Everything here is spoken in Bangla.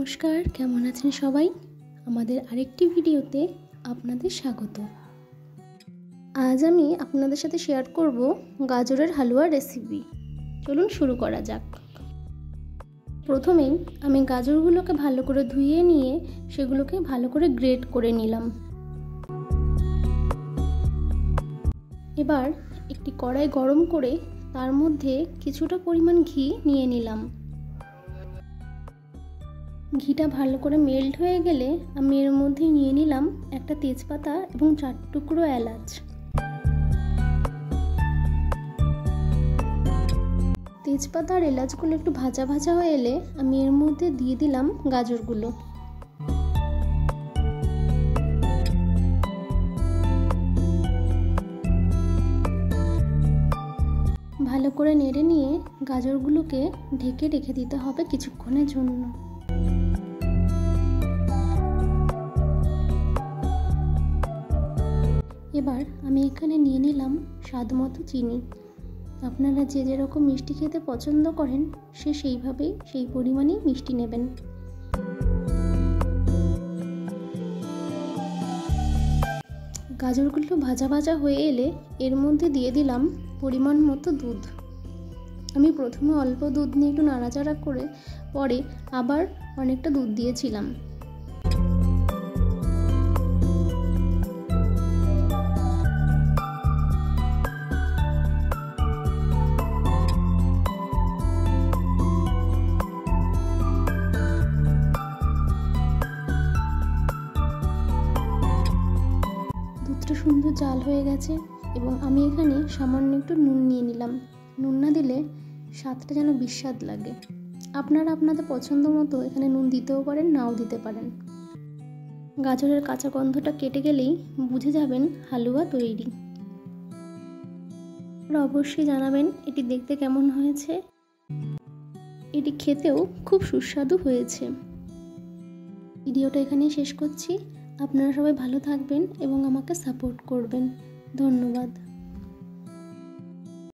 নমস্কার, কেমন আছেন সবাই? আমাদের আরেকটি ভিডিওতে আপনাদের স্বাগত। আজ আমি আপনাদের সাথে শেয়ার করব গাজরের হালুয়া রেসিপি। চলুন শুরু করা যাক। প্রথমেই আমি গাজরগুলোকে ভালো করে ধুয়ে নিয়ে সেগুলোকে ভালো করে গ্রেট করে নিলাম। এবার একটি কড়াই গরম করে তার মধ্যে কিছুটা পরিমাণ ঘি নিয়ে নিলাম। ঘিটা ভালো করে মেল্ট হয়ে গেলে আমি এর মধ্যে নিয়ে নিলাম একটা তেজপাতা এবং 4 টুকরো এলাচ। তেজপাতা আর এলাচগুলো একটু ভাজা ভাজা হয়ে এলে আমি এর মধ্যে দিয়ে দিলাম গাজরগুলো। ভালো করে নেড়ে নিয়ে গাজরগুলোকে ঢেকে রেখে দিতে হবে কিছুক্ষণের জন্য। এবার আমি এখানে নিয়ে নিলাম স্বাদমতো চিনি। আপনারা যে যেরকম মিষ্টি খেতে পছন্দ করেন সেইভাবেই সেই পরিমাণেই মিষ্টি নেবেন। গাজরগুলো ভাজা ভাজা হয়ে এলে এর মধ্যে দিয়ে দিলাম পরিমাণ মতো দুধ। আমি প্রথমে অল্প দুধ নিয়ে একটু নাড়াচাড়া করে পরে আবার অনেকটা দুধ দিয়েছিলাম। দুধটা সুন্দর জাল হয়ে গেছে এবং আমি এখানে সামান্য একটু নুন নিয়ে নিলাম। নুন না দিলে স্বাদটা যেন বিস্বাদ লাগে। আপনারা আপনাদের পছন্দ মতো এখানে নুন দিতেও পারেন, নাও দিতে পারেন। গাজরের কাঁচা গন্ধটা কেটে গেলেই বুঝে যাবেন হালুয়া তৈরি। আপনারা অবশ্যই জানাবেন এটি দেখতে কেমন হয়েছে। এটি খেতেও খুব সুস্বাদু হয়েছে। ভিডিওটা এখানেই শেষ করছি। আপনারা সবাই ভালো থাকবেন এবং আমাকে সাপোর্ট করবেন। ধন্যবাদ।